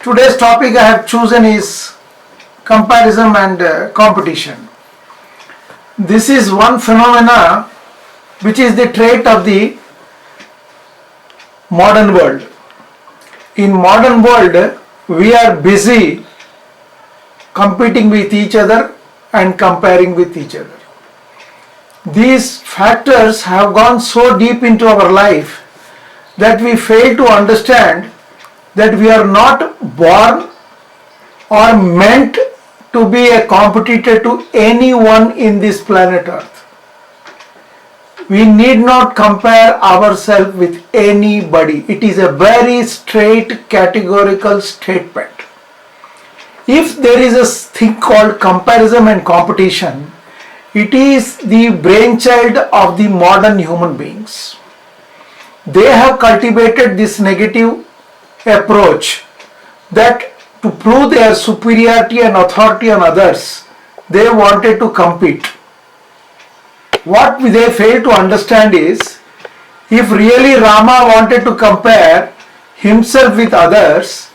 Today's topic I have chosen is comparison and competition. This is one phenomena which is the trait of the modern world. In modern world, we are busy competing with each other and comparing with each other. These factors have gone so deep into our life that we fail to understand that we are not born or meant to be a competitor to anyone in this planet Earth. We need not compare ourselves with anybody. It is a very straight categorical statement. If there is a thing called comparison and competition, it is the brainchild of the modern human beings. They have cultivated this negative approach that to prove their superiority and authority on others, they wanted to compete. What they fail to understand is, if really Rama wanted to compare himself with others,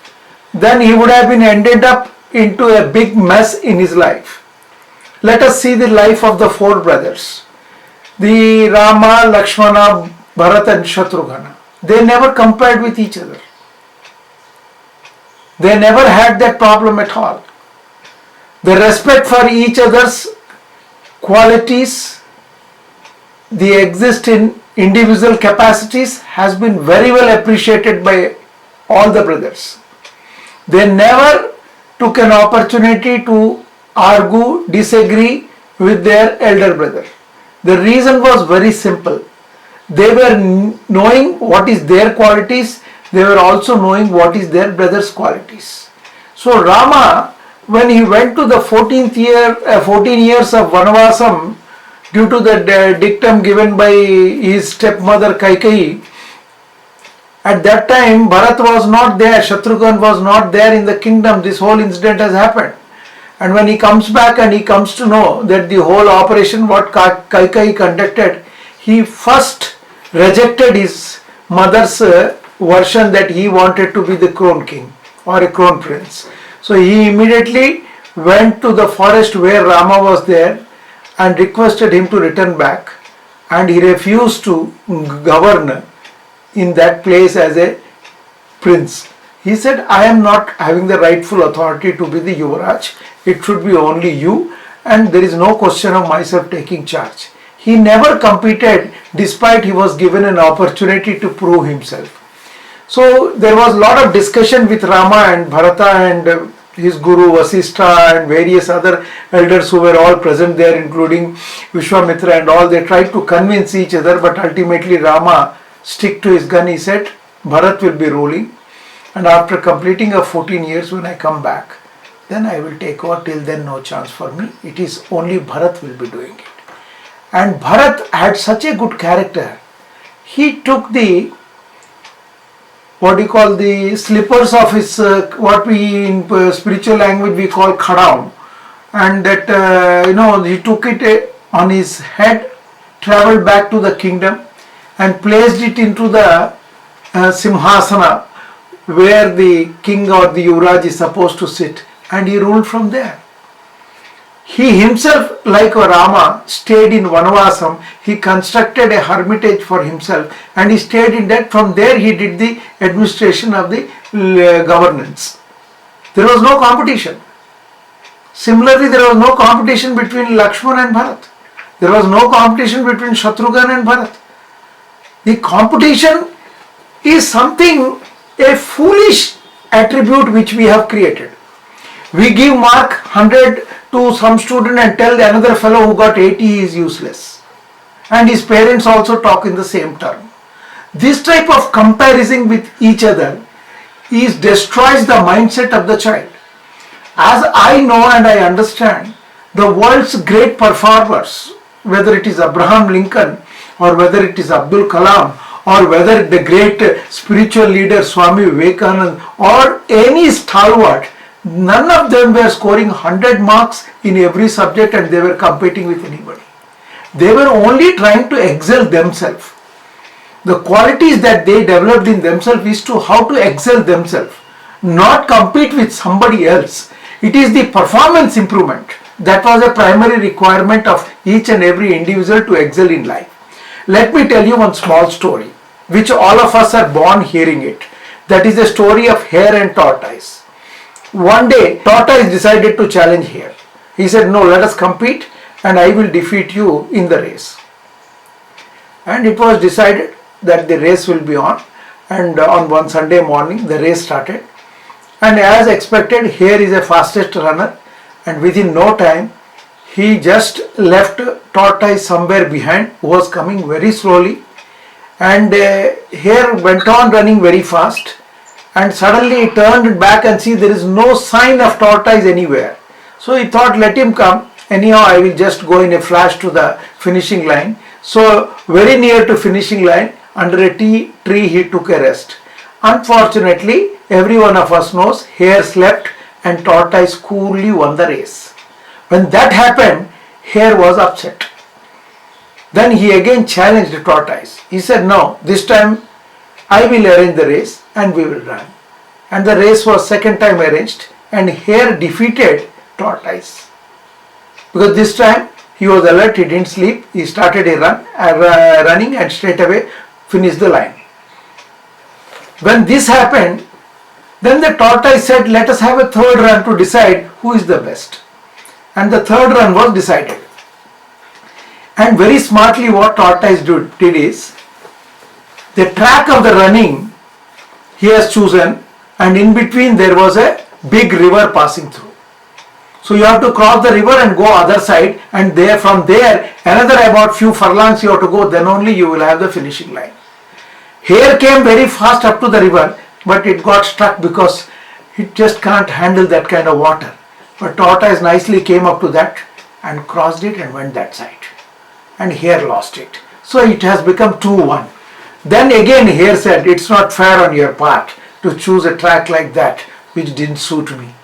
then he would have been ended up into a big mess in his life. Let us see the life of the four brothers. The Rama, Lakshmana, Bharat and Shatrugna. They never compared with each other. They never had that problem at all. The respect for each other's qualities, the exist in individual capacities has been very well appreciated by all the brothers. They never took an opportunity to argue, disagree with their elder brother. The reason was very simple. They were knowing what is their qualities, they were also knowing what is their brother's qualities. So Rama, when he went to the 14 years of Vanavasam, due to the dictum given by his stepmother Kaikeyi, at that time Bharat was not there, Shatrughan was not there in the kingdom. This whole incident has happened. And when he comes back and he comes to know that the whole operation what Kaikeyi conducted, he first rejected his mother's version that he wanted to be the crown king or a crown prince. So he immediately went to the forest where Rama was there and requested him to return back, and he refused to govern in that place as a prince. He said, I am not having the rightful authority to be the Yuvraj. It should be only you, and there is no question of myself taking charge. He never competed despite he was given an opportunity to prove himself. So there was a lot of discussion with Rama and Bharata and his guru Vasishtha and various other elders who were all present there, including Vishwamitra and all. They tried to convince each other, but ultimately Rama stick to his gun. He said, Bharat will be ruling, and after completing of 14 years when I come back, then I will take over. Till then no chance for me. It is only Bharat will be doing it. And Bharat had such a good character. He took the the slippers of his, what we in spiritual language we call khadaun, and that he took it on his head, travelled back to the kingdom and placed it into the simhasana where the king or the Yuvraj is supposed to sit, and he ruled from there. He himself, like Rama, stayed in Vanavasam. He constructed a hermitage for himself and he stayed in that. From there he did the administration of the governance. There was no competition. Similarly, there was no competition between Lakshmana and Bharat. There was no competition between Shatrughan and Bharat. The competition is something, a foolish attribute which we have created. We give mark 100 to some student and tell the another fellow who got 80 is useless. And his parents also talk in the same term. This type of comparison with each other destroys the mindset of the child. As I know and I understand, the world's great performers, whether it is Abraham Lincoln or whether it is Abdul Kalam or whether the great spiritual leader Swami Vivekananda or any stalwart, none of them were scoring 100 marks in every subject and they were competing with anybody. They were only trying to excel themselves. The qualities that they developed in themselves is to how to excel themselves. not compete with somebody else. It is the performance improvement. That was a primary requirement of each and every individual to excel in life. Let me tell you one small story, which all of us are born hearing it. That is the story of hare and tortoise. One day, tortoise decided to challenge hare. He said, no, let us compete and I will defeat you in the race. And it was decided that the race will be on. And on one Sunday morning, the race started. And as expected, hare is the fastest runner. And within no time, he just left tortoise somewhere behind, who was coming very slowly. And hare went on running very fast. And suddenly he turned back and see there is no sign of tortoise anywhere. So he thought, let him come. Anyhow, I will just go in a flash to the finishing line. So very near to finishing line, under a tree he took a rest. Unfortunately, every one of us knows hare slept and tortoise coolly won the race. When that happened, hare was upset. Then he again challenged the tortoise. He said, no, this time I will arrange the race and we will run. And the race was second time arranged and hare defeated tortoise. Because this time he was alert, he didn't sleep, he started a running and straight away finished the line. When this happened, then the tortoise said, let us have a third run to decide who is the best. And the third run was decided. And very smartly what tortoise did is, the track of the running he has chosen, and in between there was a big river passing through. So you have to cross the river and go other side, and there from there another about few furlongs you have to go, then only you will have the finishing line. Hare came very fast up to the river, but it got stuck because it just can't handle that kind of water. But tortoise nicely came up to that and crossed it and went that side. And hare lost it. So it has become 2-1. Then again hare said, it's not fair on your part to choose a track like that which didn't suit me.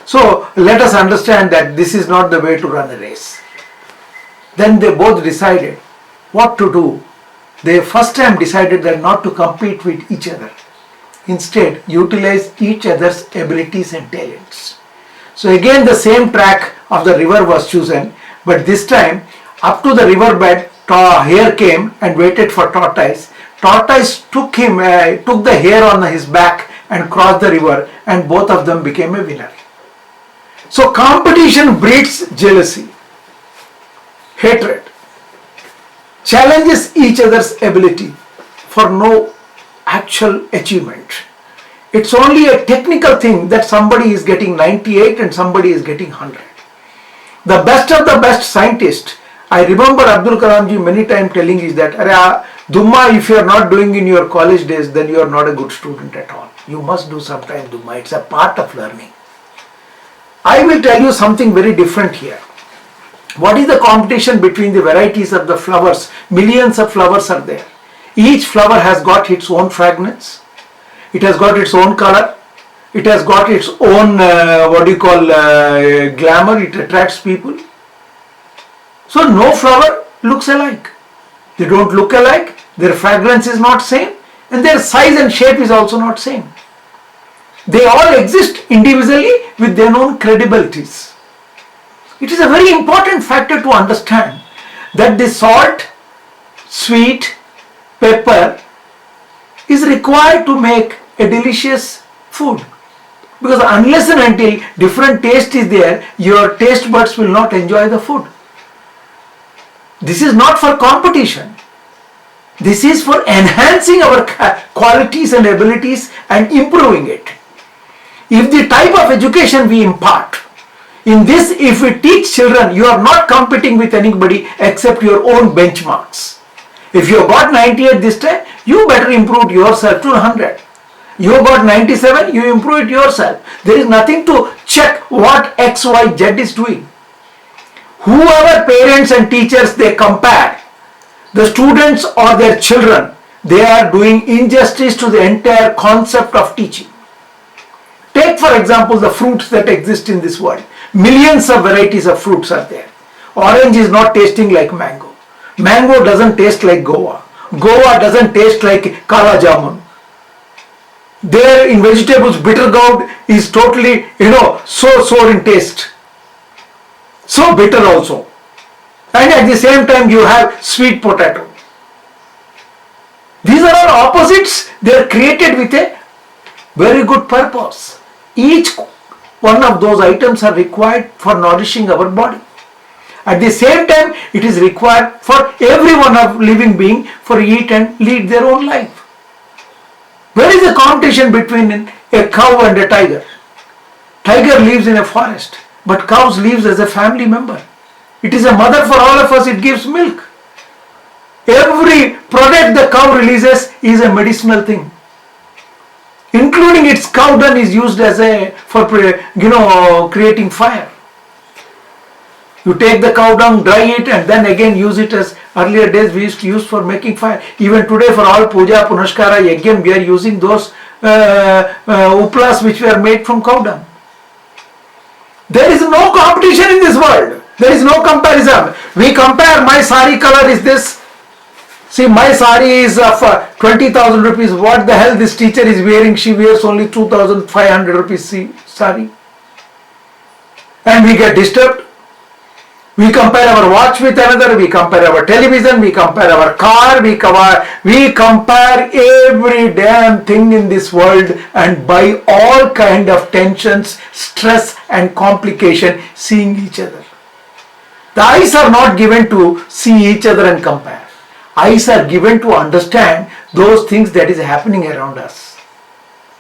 So let us understand that this is not the way to run a race. Then they both decided what to do. They first time decided that not to compete with each other. Instead, utilize each other's abilities and talents. So again the same track of the river was chosen, but this time up to the riverbed, hare came and waited for tortoise. Tortoise took the hare on his back and crossed the river, and both of them became a winner. So competition breeds jealousy, hatred, challenges each other's ability for no actual achievement. It's only a technical thing that somebody is getting 98 and somebody is getting 100. The best of the best scientists, I remember Abdul Kalam ji many times telling is that, Dumma, if you are not doing in your college days, then you are not a good student at all. You must do sometime Dumma. It's a part of learning. I will tell you something very different here. What is the competition between the varieties of the flowers? Millions of flowers are there. Each flower has got its own fragrance. It has got its own color. It has got its own, glamour. It attracts people. So no flower looks alike. They don't look alike. Their fragrance is not same. And their size and shape is also not same. They all exist individually with their own credibilities. It is a very important factor to understand that the salt, sweet, pepper is required to make a delicious food. Because unless and until different taste is there, your taste buds will not enjoy the food. This is not for competition. This is for enhancing our qualities and abilities and improving it. If the type of education we impart, in this, if we teach children, you are not competing with anybody except your own benchmarks. If you got 98 this time, you better improve yourself to 100. You got 97, you improve it yourself. There is nothing to check what X, Y, Z is doing. Whoever parents and teachers they compare, the students or their children, they are doing injustice to the entire concept of teaching. Take for example the fruits that exist in this world. Millions of varieties of fruits are there. Orange is not tasting like mango. Mango doesn't taste like Goa. Goa doesn't taste like Kala Jamun. There in vegetables, bitter gourd is totally, so sour in taste. So bitter also. And at the same time you have sweet potato. These are all opposites. They are created with a very good purpose. Each one of those items are required for nourishing our body. At the same time, it is required for every one of living being for eat and lead their own life. Where is the competition between a cow and a tiger? Tiger lives in a forest, but cows lives as a family member. It is a mother for all of us. It gives milk. Every product the cow releases is a medicinal thing. Including its cow dung is used as for creating fire. You take the cow dung, dry it, and then again use it as earlier days we used to use for making fire. Even today for all puja, punaskara, yajna, we are using those uplas which were made from cow dung. There is no competition in this world. There is no comparison. We compare, my sari color is this. See, my sari is of 20,000 rupees. What the hell this teacher is wearing? She wears only 2,500 rupees sari. And we get disturbed. We compare our watch with another. We compare our television. We compare our car. We compare every damn thing in this world, and by all kind of tensions, stress and complication, seeing each other. The eyes are not given to see each other and compare. Eyes are given to understand those things that is happening around us,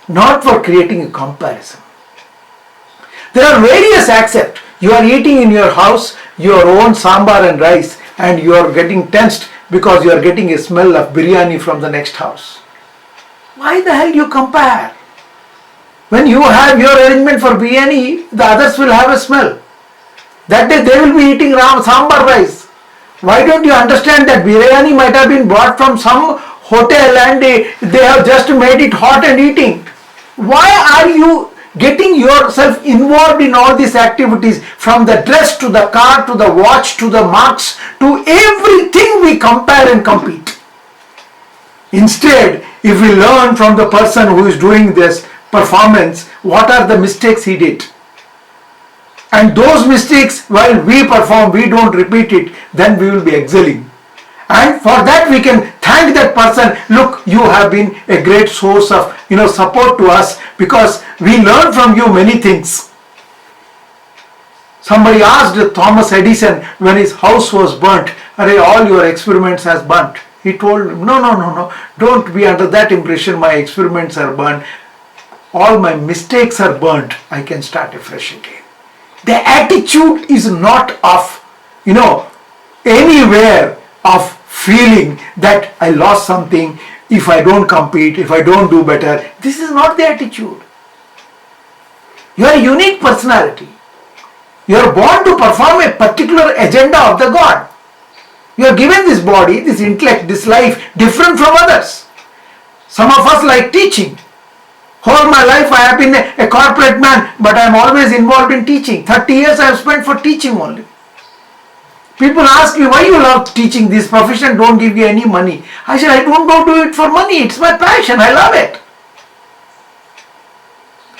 not for creating a comparison. There are various aspects. You are eating in your house your own sambar and rice, and you are getting tensed because you are getting a smell of biryani from the next house. Why the hell you compare? When you have your arrangement for biryani, the others will have a smell. That day they will be eating sambar rice. Why don't you understand that biryani might have been bought from some hotel and they have just made it hot and eating? Why are you getting yourself involved in all these activities, from the dress to the car to the watch to the marks to everything we compare and compete? Instead, if we learn from the person who is doing this performance, what are the mistakes he did? And those mistakes, while we perform, we don't repeat it, then we will be excelling. And for that we can thank that person. Look, you have been a great source of support to us, because we learn from you many things. Somebody asked Thomas Edison when his house was burnt, all your experiments has burnt. He told him, no, don't be under that impression my experiments are burnt. All my mistakes are burnt. I can start afresh again. The attitude is not of, anywhere of feeling that I lost something if I don't compete, if I don't do better. This is not the attitude. You are a unique personality. You are born to perform a particular agenda of the God. You are given this body, this intellect, this life, different from others. Some of us like teaching. Whole my life I have been a corporate man, but I am always involved in teaching. 30 years I have spent for teaching only. People ask me, why you love teaching? This profession don't give you any money. I said, I don't do it for money. It's my passion. I love it.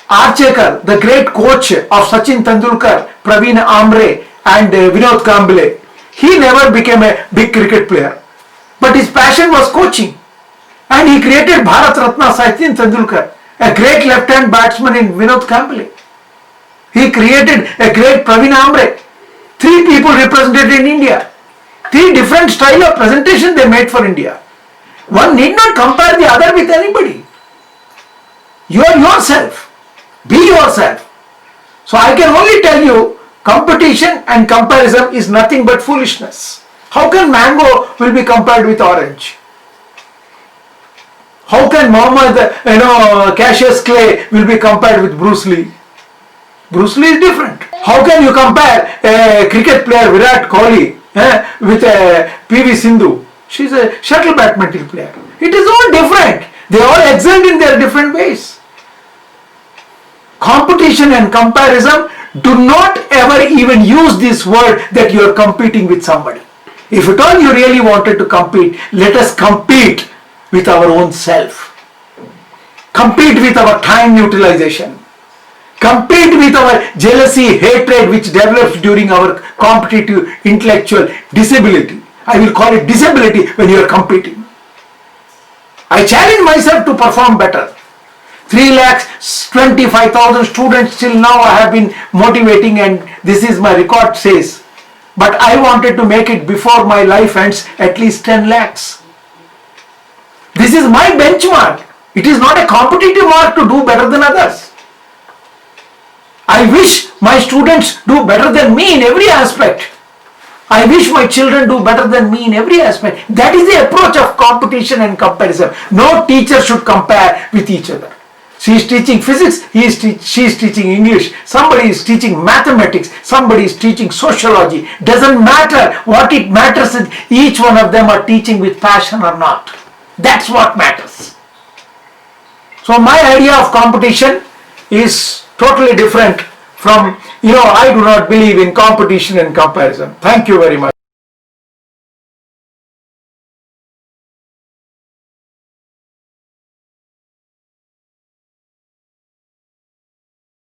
Archekar, the great coach of Sachin Tendulkar, Praveen Amre and Vinod Kambale, he never became a big cricket player. But his passion was coaching. And he created Bharat Ratna Sachin Tendulkar, a great left-hand batsman in Vinod Kambale. He created a great Praveen Amre. 3 people represented in India. 3 different style of presentation they made for India. One need not compare the other with anybody. You are yourself. Be yourself. So I can only tell you, competition and comparison is nothing but foolishness. How can mango will be compared with orange? How can Cassius Clay will be compared with Bruce Lee? Bruce Lee is different. How can you compare a cricket player Virat Kohli with PV Sindhu? She's a shuttle badminton player. It is all different. They all excelled in their different ways. Competition and comparison, do not ever even use this word that you are competing with somebody. If at all you really wanted to compete, let us compete with our own self. compete with our time utilization, compete with our jealousy, hatred which develops during our competitive intellectual disability. I will call it disability when you are competing. I challenge myself to perform better. 3,25,000 students till now I have been motivating, and this is my record says. But I wanted to make it before my life ends at least 10 lakhs. This is my benchmark. It is not a competitive mark to do better than others. I wish my students do better than me in every aspect. I wish my children do better than me in every aspect. That is the approach of competition and comparison. No teacher should compare with each other. She is teaching physics, she is teaching English, somebody is teaching mathematics, somebody is teaching sociology. Doesn't matter. What it matters is each one of them are teaching with passion or not. That's what matters. So my idea of competition is totally different from, I do not believe in competition and comparison. Thank you very much.